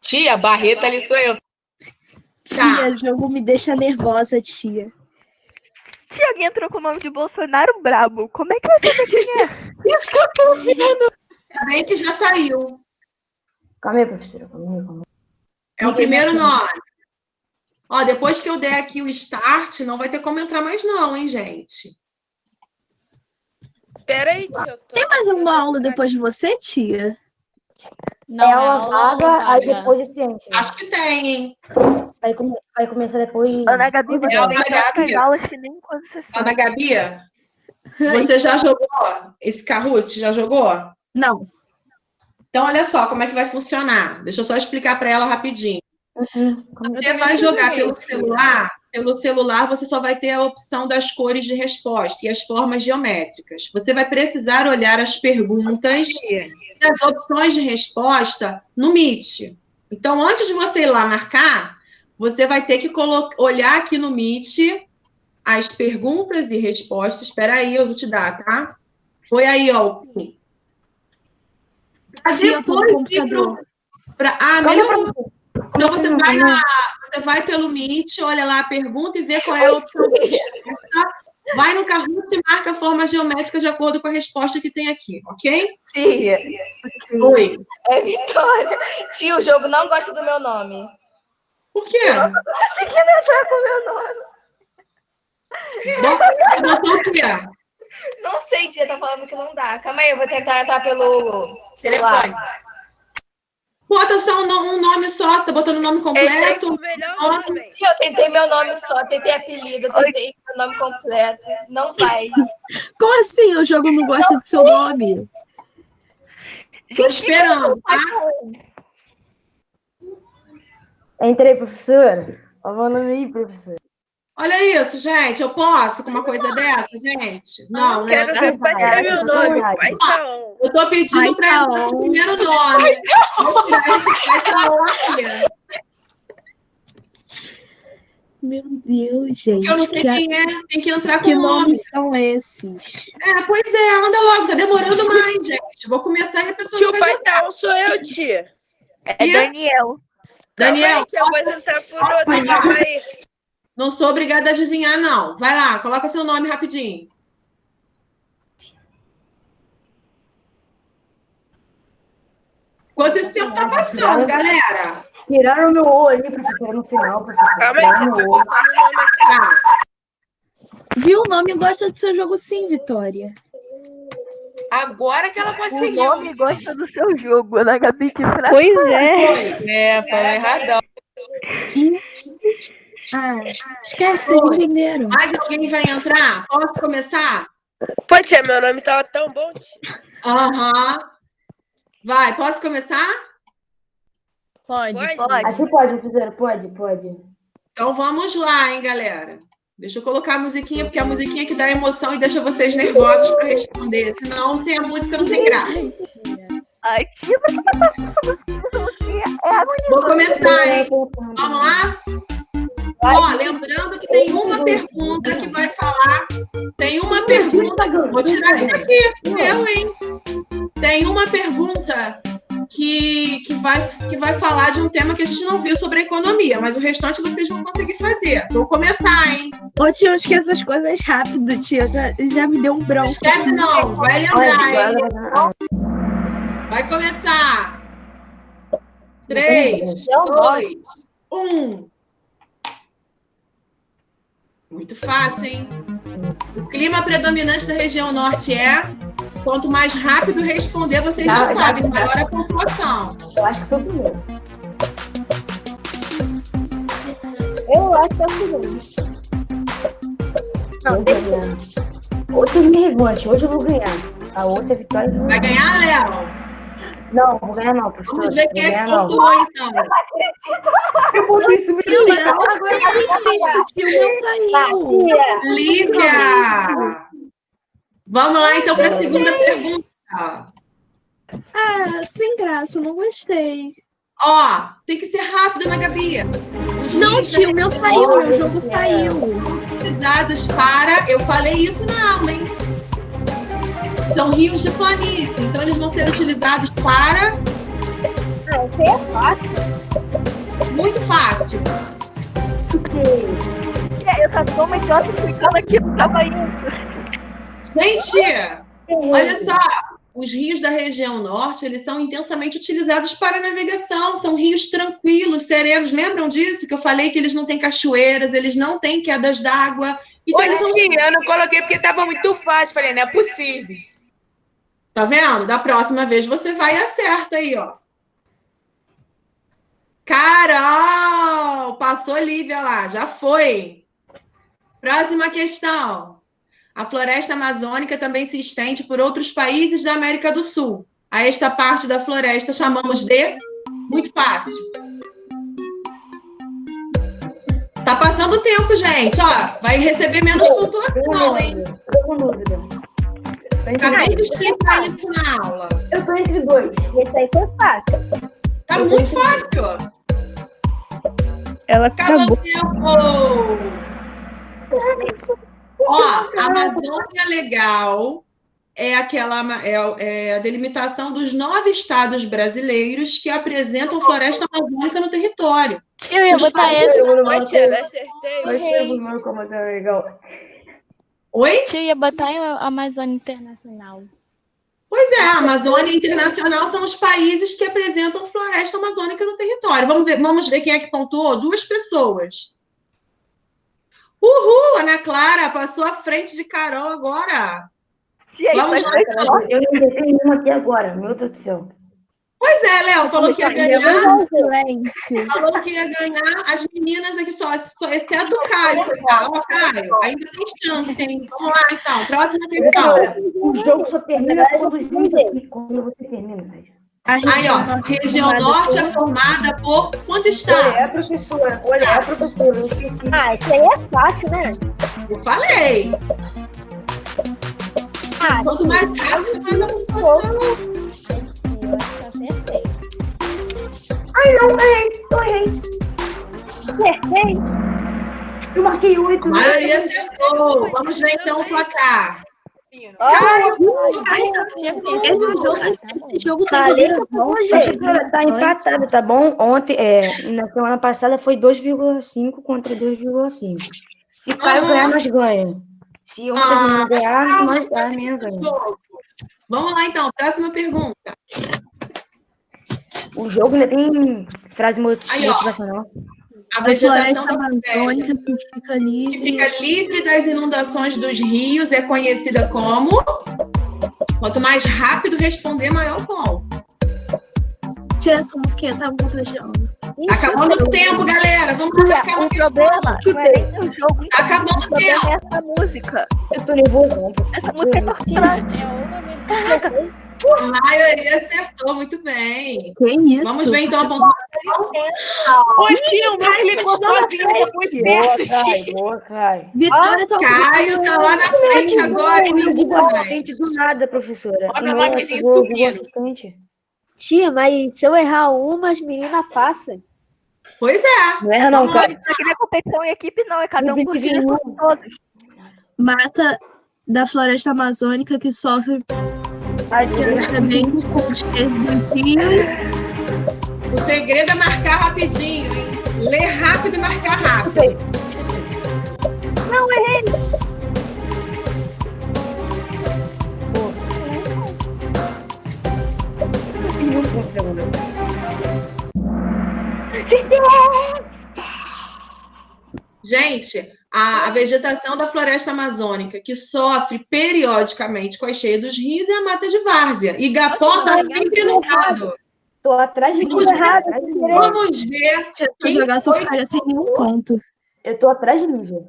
Tia, Barreta ali sou eu.
Tia, o jogo me deixa nervosa, tia.
Tia, alguém entrou com o nome de Bolsonaro Brabo. Como é que você sabe quem é?
Isso que eu tô vendo.
Ainda bem que já saiu.
Calma aí, professora. Calma aí.
É o primeiro nome. Ó, depois que eu der aqui o start, não vai ter como entrar mais não, hein, gente?
Peraí, tia.
Tem mais uma aula depois de você, tia?
Não,
É aula vaga, aí depois de ciência.
Acho que tem, hein?
Vai começar depois.
Ana Gabi, você
Ana
tem
Gabi.
tantas aulas que nem quando você sabe.
Ana Gabi, você já jogou esse Kahoot? Já jogou?
Não.
Então, olha só como é que vai funcionar. Deixa eu só explicar para ela rapidinho.
Uhum.
Você vai jogar pelo celular. Pelo celular, você só vai ter a opção das cores de resposta e as formas geométricas. Você vai precisar olhar as perguntas
Tia.
e as opções de resposta no Meet. Então, antes de você ir lá marcar, você vai ter que olhar aqui no Meet as perguntas e respostas. Espera aí, eu vou te dar, tá? Foi aí, ó.
Tia, eu tô no computador.
Melhor. Então, você vai pelo Meet, olha lá a pergunta e vê qual é a opção de resposta. Vai no Kahoot e marca a forma geométrica de acordo com a resposta que tem aqui, ok?
Tia,
Oi.
é Vitória. Tia, o jogo não gosta do meu nome.
Por quê?
Conseguindo entrar com o meu nome.
Botou o quê?
Não sei, tia, tá falando que não dá. Calma aí, eu vou tentar entrar pelo telefone.
Bota só um nome só, você tá botando o nome completo.
O melhor nome.
Tia, eu tentei meu nome só, tentei apelido, eu tentei meu nome completo. Não vai.
Como assim o jogo não gosta do seu nome?
Tô esperando, tá?
Entrei, professora. Ó, o nome aí, professor.
Olha isso, gente. Eu posso com uma coisa dessa, gente? Não, né?
Quero ver. Pode ser meu nome. Pai Taon.
Eu tô pedindo para entrar o primeiro nome. Vou tirar esse Pai Taon aqui.
Meu Deus, gente.
Eu não sei quem é. Tem que entrar com
Que
o nome.
nomes são esses?
Pois é. Anda logo. Tá demorando mais, gente. Vou começar e a pessoa
Tio,
não
Pai
vai jogar.
Taon sou eu, tia.
É Daniel.
Daniel,
Tia, eu vou entrar por outro. Calma aí.
não sou obrigada a adivinhar, não. Vai lá. Coloca seu nome rapidinho. Enquanto esse tempo tá passando, galera.
Tiraram o meu O ali, professora, no final, professora.
Calma aí, tia.
Tiraram
Tô
meu O.
botando o nome aqui.
Tá.
Viu? O nome gosta do seu jogo sim, Vitória.
Agora que ela
O
conseguiu.
nome gosta do seu jogo, Ana Gabi, que fraca.
Pois é.
Foi.
É, falou erradão.
Esquece, vocês entenderam.
Mais alguém vai entrar? Posso começar?
Pô, tia, meu nome tava tão bom, tia.
Aham. Vai, posso começar?
Pode.
Pode.
Aqui pode, professora, pode.
Então vamos lá, hein, galera. Deixa eu colocar a musiquinha, porque é a musiquinha que dá emoção e deixa vocês nervosos para responder. Senão, sem a música não tem graça.
Ai, tia, por que tá passando essa música? É agonia.
Vou começar, hein? Vamos lá? Ó, lembrando que tem uma pergunta que vai falar. Tem uma pergunta. Vou tirar isso aqui, meu, hein? Tem uma pergunta que vai falar de um tema que a gente não viu sobre a economia, mas o restante vocês vão conseguir fazer. Vou começar, hein?
Ô, tia, eu esqueço as coisas rápido, tia. Já me deu um
Não
bronco.
esquece, não. Vai lembrar, hein? Vai começar. 3, 2, 1. Muito fácil, hein? O clima predominante da região norte é... Quanto mais rápido responder, vocês já sabem. Maior a pontuação.
Eu acho que foi o primeiro.
Eu acho que é o segundo.
Não, tem que... Hoje eu me revanche, hoje eu vou ganhar. A outra vitória...
Vai ganhar, Léo?
Não, vou ganhar não, professora.
Vamos ver quem é que
não.
pontuou, então.
Eu botei isso
Tia, agora eu entendi, tia, o meu saiu.
Tia,
Lívia! Vamos lá, então, para a segunda pergunta.
Sem graça, eu não gostei.
Ó, tem que ser rápido, Ana Gabi. Os
Não,
links
tia, o
da-
meu saiu, meu jogo saiu.
utilizados para... Eu falei isso na aula, hein? São rios de planície, então eles vão ser utilizados para...
Ah, isso aí é fácil.
Muito fácil.
Eu só tô mais só explicando aqui, não tava indo.
Gente, olha só. Os rios da região norte, eles são intensamente utilizados para navegação. São rios tranquilos, serenos. Lembram disso? Que eu falei que eles não têm cachoeiras, eles não têm quedas d'água. Então,
Olha,
eles são...
tia, eu não coloquei porque tava muito fácil. Falei, não é possível.
Tá vendo? Da próxima vez você vai e acerta aí, ó. Carol! Passou Lívia lá, já foi. Próxima questão. A floresta amazônica também se estende por outros países da América do Sul. A esta parte da floresta chamamos de... Muito fácil. Tá passando o tempo, gente. Ó, vai receber menos pontuação, hein?
Tô com dúvida.
Acabei de explicar isso na aula.
Eu tô entre dois.
Esse aí foi fácil.
Tá muito fácil.
Ela
Acabou
acabou.
o tempo. Ó, a Amazônia Legal é a delimitação dos 9 estados brasileiros que apresentam floresta amazônica no território.
Tia, eu ia botar esse.
Oi, tia, eu acertei.
Oi?
Tia, eu ia botar em Amazônia Internacional.
Pois é, a Amazônia Internacional são os países que apresentam floresta amazônica no território. Vamos ver quem é que pontuou? 2 pessoas. Uhul, Ana Clara passou à frente de Carol agora.
Tia,
Vamos
isso
lá,
aí
então.
foi
Eu não botei nenhuma aqui agora, meu Deus do céu.
Pois é, Léo, falou que ia ganhar.
Silêncio.
Falou que ia ganhar as meninas aqui só, exceto o Caio. Ó, Caio, ainda tem chance, hein? Vamos lá, então. Próxima questão.
O jogo só termina quando os juízes aqui, quando você termina.
A
Aí, ó, região norte é formada por quanto está?
Professora. Olha, professora. Eu esqueci.
Ah, isso aí é fácil, né?
Eu falei.
Ah,
Quanto mais rápido, mais a pontuação.
Eu acho que eu acertei.
Ai, não, errei.
acertei.
Eu marquei 8.
A maioria acertou. Vamos ver, então, o placar.
Esse jogo tá
Falei que
virando
eu tô
Professora, tá empatado, tá bom? Ontem, na semana passada foi 2,5 contra 2,5. Se Caio ganhar, nós ganhamos. Se uma das meninas ganhar, a menina ganha.
Vamos lá, então. Próxima pergunta.
O jogo ainda tem frase
Aí, ó.
motivacional.
A
A
vegetação
floresta
da floresta
amazônica que fica
que
livre.
fica livre das inundações dos rios é conhecida como... Quanto mais rápido responder, maior o ponto.
Tia, essa musiquinha tá muito legal.
Tá acabando o tempo, galera. Vamos marcar uma
O
questão.
problema não é nem o jogo.
Tá acabando
O
o
problema
tempo.
é essa música.
Eu tô nervosão.
Essa música é
Tia,
tortura.
é uma vez.
A maioria acertou muito bem.
Que isso?
Vamos ver, então, a pontuação.
Ô, tia, o meu clicou sozinho depois dessa, tia.
Boa, Caio.
Vitória tá
Caio tá lá na frente agora, hein,
Eu digo
meninas?
assistente do nada, professora.
Olha
O
meu
meu
nomezinho
eu digo
subindo.
assistente.
Tia, mas se eu errar uma, as meninas passam.
Pois é.
Não erra não,
Vamos lá,
Caio.
Isso aqui não é competição em equipe, não. É cada um por si,
Não.
por todos.
Mata da floresta amazônica que sofre praticamente com os cheios dos rios.
O segredo é marcar rapidinho, hein? Ler rápido e marcar rápido. Gente, a vegetação da floresta amazônica que sofre periodicamente com a cheia dos rios é a mata de várzea. Igapó está sempre inundado.
Tô atrás de
Vamos
quem?
ver. Vamos ver
Se eu
quem
jogar, só
foi.
ficaria sem nenhum ponto.
Eu tô atrás de Lívia.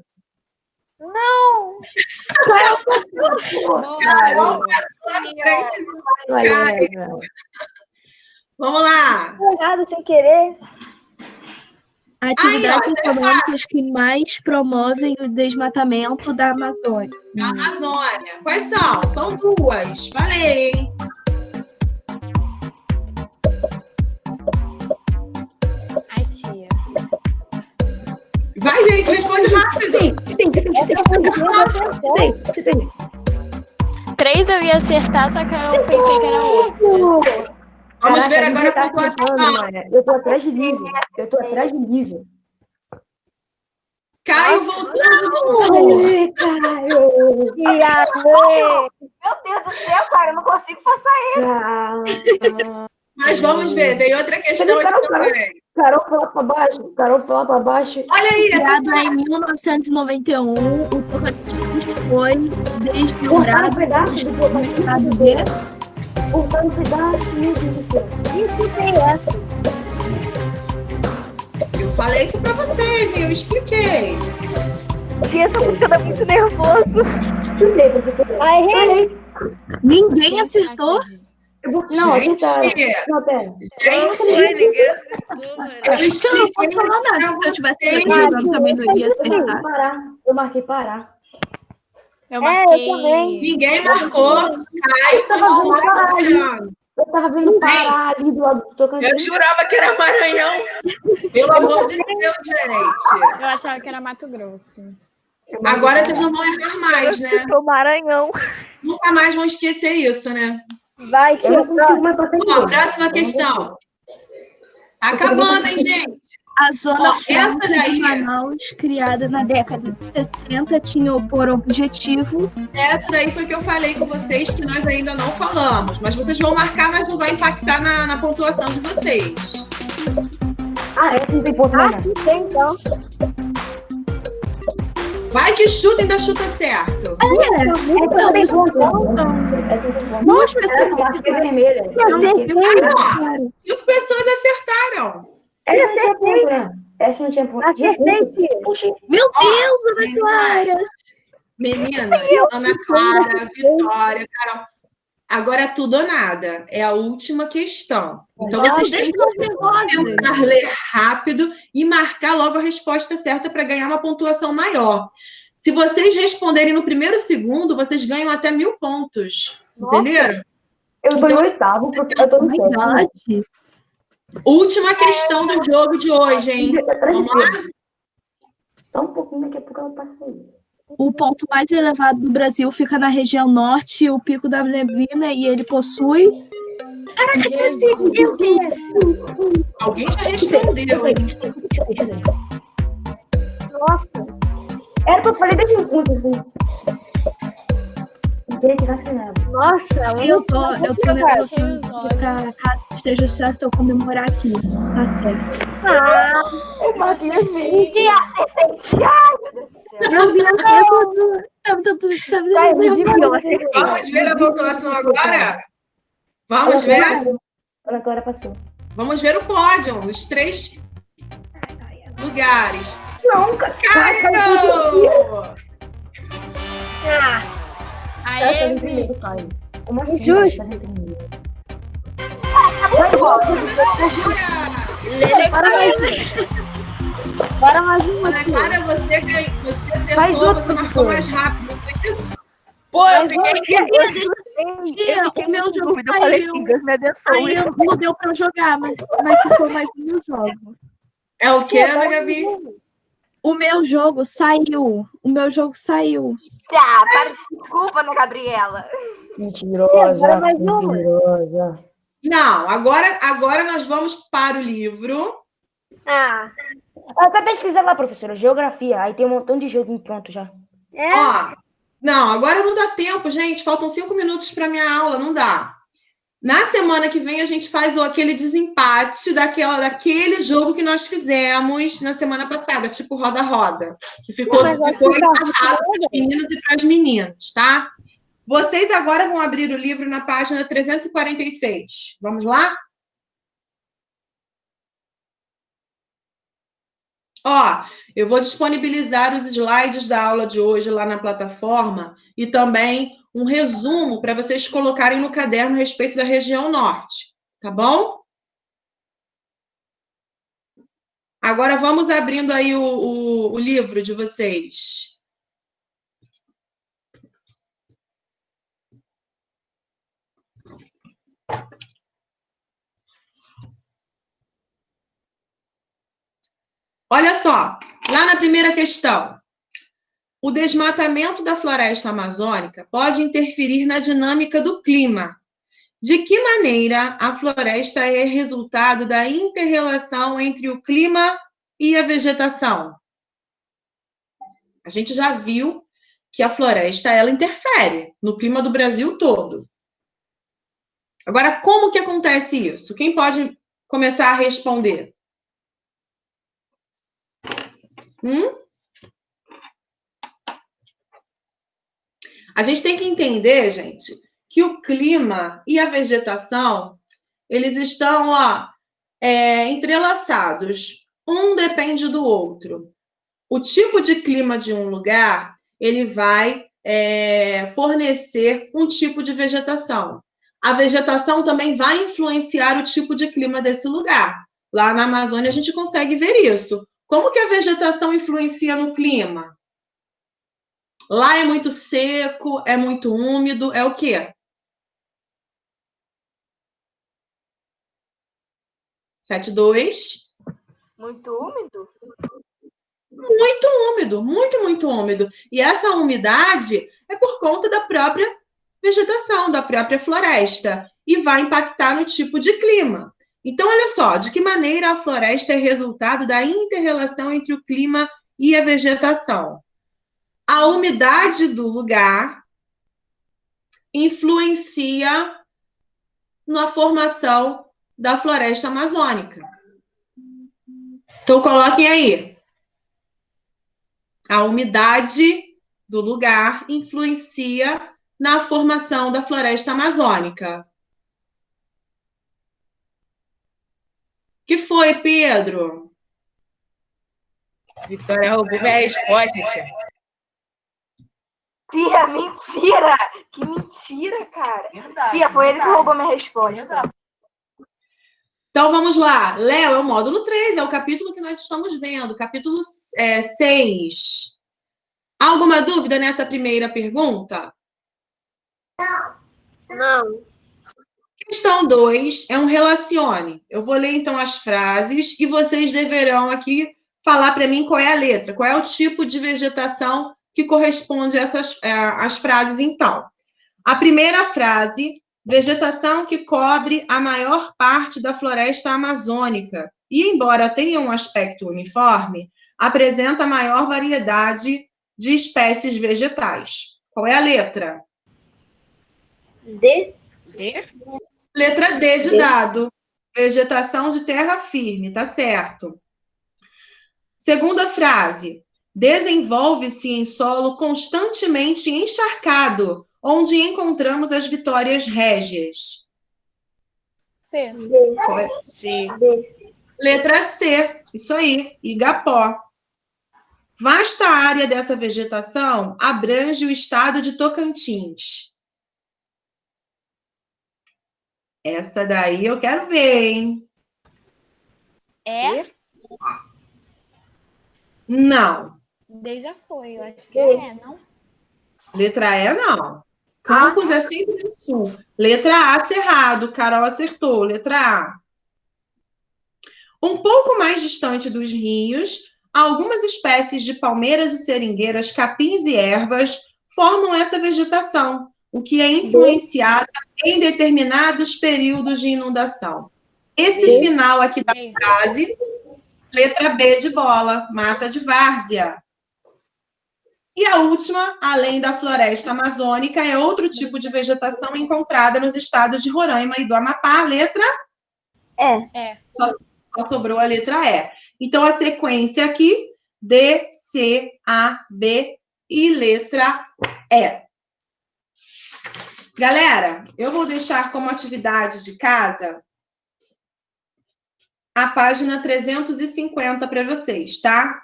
Carol passou à frente do Caio. Vamos lá.
Errado sem querer.
Atividades
Aí, ó,
econômicas que mais promovem o desmatamento da Amazônia.
Da Amazônia. Quais são? São 2. Falei, hein?
Ai, tia.
Vai, gente. Gente, responde rápido.
Tem.
3 eu ia acertar, só que eu pensei que era outra.
Vamos ver
Caraca,
agora a
tá
pontuação.
acertando, mano. Eu tô atrás de Lívia.
Caio voltou.
Aê, Caio!
Meu Deus do céu, cara, eu não consigo passar.
Mas vamos ver, tem outra questão aqui também.
Carol foi lá pra baixo.
Olha aí,
Criado em 1991, o Tocantins foi desmembrado
Um pedaço do
no estado B.
Um pedaço, meu Deus do céu.
eu falei isso pra vocês, hein? Eu expliquei.
Tinha essa música muito nervoso.
Ninguém acertou.
Não,
Gente,
acertaram. Não, pera.
Gente, ninguém acertou, mano.
Eu
Gente, eu não
expliquei
posso falar nada.
pra
Se eu tivesse
vocês.
jogando, também não ia acertar.
Eu marquei parar.
Eu marquei.
Ninguém marcou. Caio continua trabalhando.
Eu tava vendo parar ali do lado do
Eu
Tocantins.
jurava que era Maranhão. Pelo amor de Deus, gente.
Eu achava que era Mato Grosso.
Agora vocês não vão errar mais, né?
Sou Maranhão.
Nunca mais vão esquecer isso, né?
Vai,
Eu não consigo mais passar
Ó, próxima questão. Tá acabando, hein, gente?
A Zona
Ó, essa
Franca
daí-
de Manaus, criada na década de 60, tinha por objetivo
Essa daí foi que eu falei com vocês que nós ainda não falamos. Mas vocês vão marcar, mas não vai impactar na pontuação de vocês.
Essa não tem ponto mais.
Vai que chuta, ainda chuta certo.
Essa não tem ponto. Essa não tem ponto.
duas pessoas.
Eu marquei vermelha.
Ah, 5 pessoas acertaram.
Essa não tinha ponto, né? Essa não tinha ponto. Puxa,
Meu Deus, Ana Clara!
Meninas, Ana Clara, Vitória, Carol. Agora é tudo ou nada. É a última questão. Então vocês têm que tentar ler rápido e marcar logo a resposta certa para ganhar uma pontuação maior. Se vocês responderem no primeiro segundo, vocês ganham até 1000 pontos. Entenderam?
eu tô em oitavo, eu tô no sétimo.
Verdade.
Última questão do jogo de hoje, hein? Vamos lá?
Só um pouquinho, daqui a pouco ela passa aí.
O ponto mais elevado do Brasil fica na região norte, o Pico da Neblina, e ele possui. Caraca, meu Deus!
Alguém já respondeu, hein?
Era o que eu falei desde o ponto, assim. Gente, vacinado.
Eu tô negociando
Achei os
aqui pra caso esteja certo eu comemorar aqui. Tá certo.
Eu marquei a verde.
Meu Deus,
Vai, me diga pra você.
Vamos ver a pontuação agora? Vamos ver?
Ana Clara passou.
Vamos ver o pódio, os 3 lugares.
Não, cara.
Caio!
Aê,
primeiro, Caio. Como assim?
Justo.
Tá em primeiro?
Bora mais uma
Ana
aqui.
Clara, você ganhou. Você
Faz
acertou,
outra,
você marcou
professora.
mais rápido.
Pô, eu fiquei
Tia, o meu jogo
eu falei
saiu.
assim, Deus me abençoe.
Aí não deu pra eu jogar, mas ficou mais um meu jogo.
É o quê, Ana Gabi?
O meu jogo saiu.
Desculpa, Ana Gabriela.
Mentirosa.
mais uma.
Mentirosa.
Não, agora nós vamos para o livro.
Até pesquisar lá, professora. Geografia. Aí tem um montão de jogo pronto já.
Ó, não, agora não dá tempo, gente. Faltam 5 minutos para minha aula, não dá. Na semana que vem a gente faz aquele desempate daquele jogo que nós fizemos na semana passada, tipo roda-roda, que ficou empatado para os meninos e para as meninas, tá? Vocês agora vão abrir o livro na página 346. Vamos lá? Ó, eu vou disponibilizar os slides da aula de hoje lá na plataforma e também um resumo para vocês colocarem no caderno a respeito da região norte, tá bom? Agora vamos abrindo aí o livro de vocês. Olha só, Lá na primeira questão, o desmatamento da floresta amazônica pode interferir na dinâmica do clima. De que maneira a floresta é resultado da inter-relação entre o clima e a vegetação? A gente já viu que a floresta, ela interfere no clima do Brasil todo. Agora, como que acontece isso? Quem pode começar a responder? A gente tem que entender, gente, que o clima e a vegetação, eles estão, entrelaçados. Um depende do outro. O tipo de clima de um lugar, ele vai fornecer um tipo de vegetação. A vegetação também vai influenciar o tipo de clima desse lugar. Lá na Amazônia, a gente consegue ver isso. Como que a vegetação influencia no clima? Lá é muito seco, é muito úmido, é o quê? 7-2.
Muito úmido?
Muito úmido, muito úmido. E essa umidade é por conta da própria vegetação, da própria floresta, e vai impactar no tipo de clima. Então, olha só, de que maneira a floresta é resultado da inter-relação entre o clima e a vegetação? A umidade do lugar influencia na formação da floresta amazônica. Então, coloquem aí. A umidade do lugar influencia na formação da floresta amazônica. O que foi, Pedro?
Vitória roubou minha resposta, tia.
Tia, mentira! Que mentira, cara.
Verdade,
Tia, foi ele que
verdade.
roubou minha resposta.
Então, vamos lá. Léo, é o módulo 3, é o capítulo que nós estamos vendo, capítulo 6. Alguma dúvida nessa primeira pergunta?
Não.
Questão 2 é um relacione. Eu vou ler, então, as frases e vocês deverão aqui falar para mim qual é a letra, qual é o tipo de vegetação que corresponde a as frases, então. A primeira frase, vegetação que cobre a maior parte da floresta amazônica e, embora tenha um aspecto uniforme, apresenta maior variedade de espécies vegetais. Qual é a letra?
D.
Letra D de dado. Vegetação de terra firme, tá certo. Segunda frase. Desenvolve-se em solo constantemente encharcado, onde encontramos as vitórias régias.
C.
C.
Letra C, isso aí, Igapó. Vasta área dessa vegetação abrange o estado de Tocantins. Essa daí eu quero ver, hein?
É?
Não.
D já foi, eu acho que é, não?
Letra E, não. Campos é sempre no sul. Letra A, Cerrado. Carol acertou. Letra A. Um pouco mais distante dos rios, algumas espécies de palmeiras e seringueiras, capins e ervas formam essa vegetação, o que é influenciado em determinados períodos de inundação. Esse final aqui da frase, letra B de bola, mata de várzea. E a última, além da floresta amazônica, é outro tipo de vegetação encontrada nos estados de Roraima e do Amapá. Letra
É.
Só sobrou a letra E. Então, a sequência aqui, D, C, A, B e letra E. Galera, eu vou deixar como atividade de casa a página 350 para vocês, tá?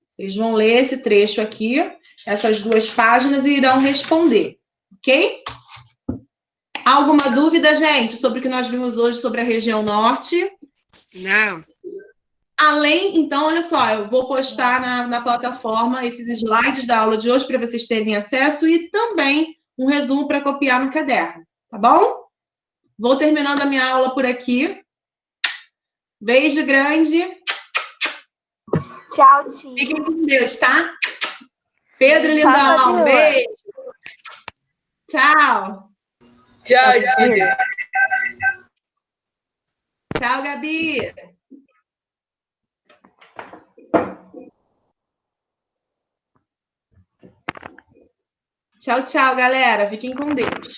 Vocês vão ler esse trecho aqui, essas duas páginas, e irão responder, ok? Alguma dúvida, gente, sobre o que nós vimos hoje sobre a região norte?
Não.
Além, então, olha só, eu vou postar na plataforma esses slides da aula de hoje para vocês terem acesso e também um resumo para copiar no caderno, tá bom? Vou terminando a minha aula por aqui. Beijo grande.
Tchau, tia.
Fiquem com Deus, tá? Pedro Lindão,
Fala,
beijo. Tchau.
Tchau, tia.
Tchau, Gabi. Tchau, tchau, galera. Fiquem com Deus.